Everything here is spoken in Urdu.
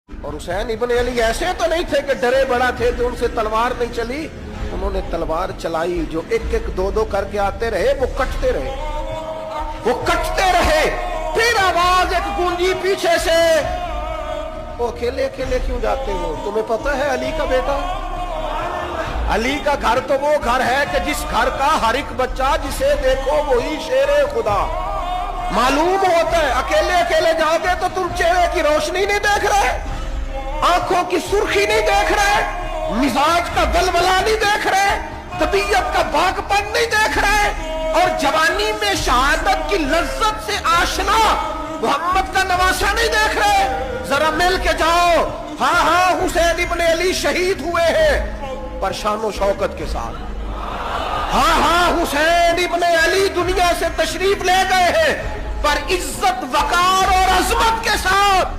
اور حسین ابن علی ایسے تو نہیں تھے کہ ڈرے بڑا تھے تو ان سے تلوار نہیں چلی، انہوں نے تلوار چلائی، جو ایک ایک دو دو کر کے آتے رہے وہ کٹتے رہے، وہ کٹتے رہے، پھر آواز ایک گونجی پیچھے سے، وہ اکیلے اکیلے کیوں جاتے ہو؟ تمہیں پتہ ہے علی کا بیٹا، علی کا گھر تو وہ گھر ہے کہ جس گھر کا ہر ایک بچہ جسے دیکھو وہی شیر خدا معلوم ہوتا ہے۔ اکیلے اکیلے جاؤ گے تو تم چہرے کی روشنی نہیں دیکھ رہے، آنکھوں کی سرخی نہیں دیکھ رہے، مزاج کا بلبلا نہیں دیکھ رہے، طبیعت کا باغ پن نہیں دیکھ رہے، اور جوانی میں شہادت کی لذت سے آشنا محمد کا نواسا نہیں دیکھ رہے۔ ذرا مل کے جاؤ، ہاں ہاں حسین ابن علی شہید ہوئے ہیں پر شان و شوکت کے ساتھ، ہاں ہاں حسین ابن علی دنیا سے تشریف لے گئے ہیں پر عزت وقار اور عظمت کے ساتھ۔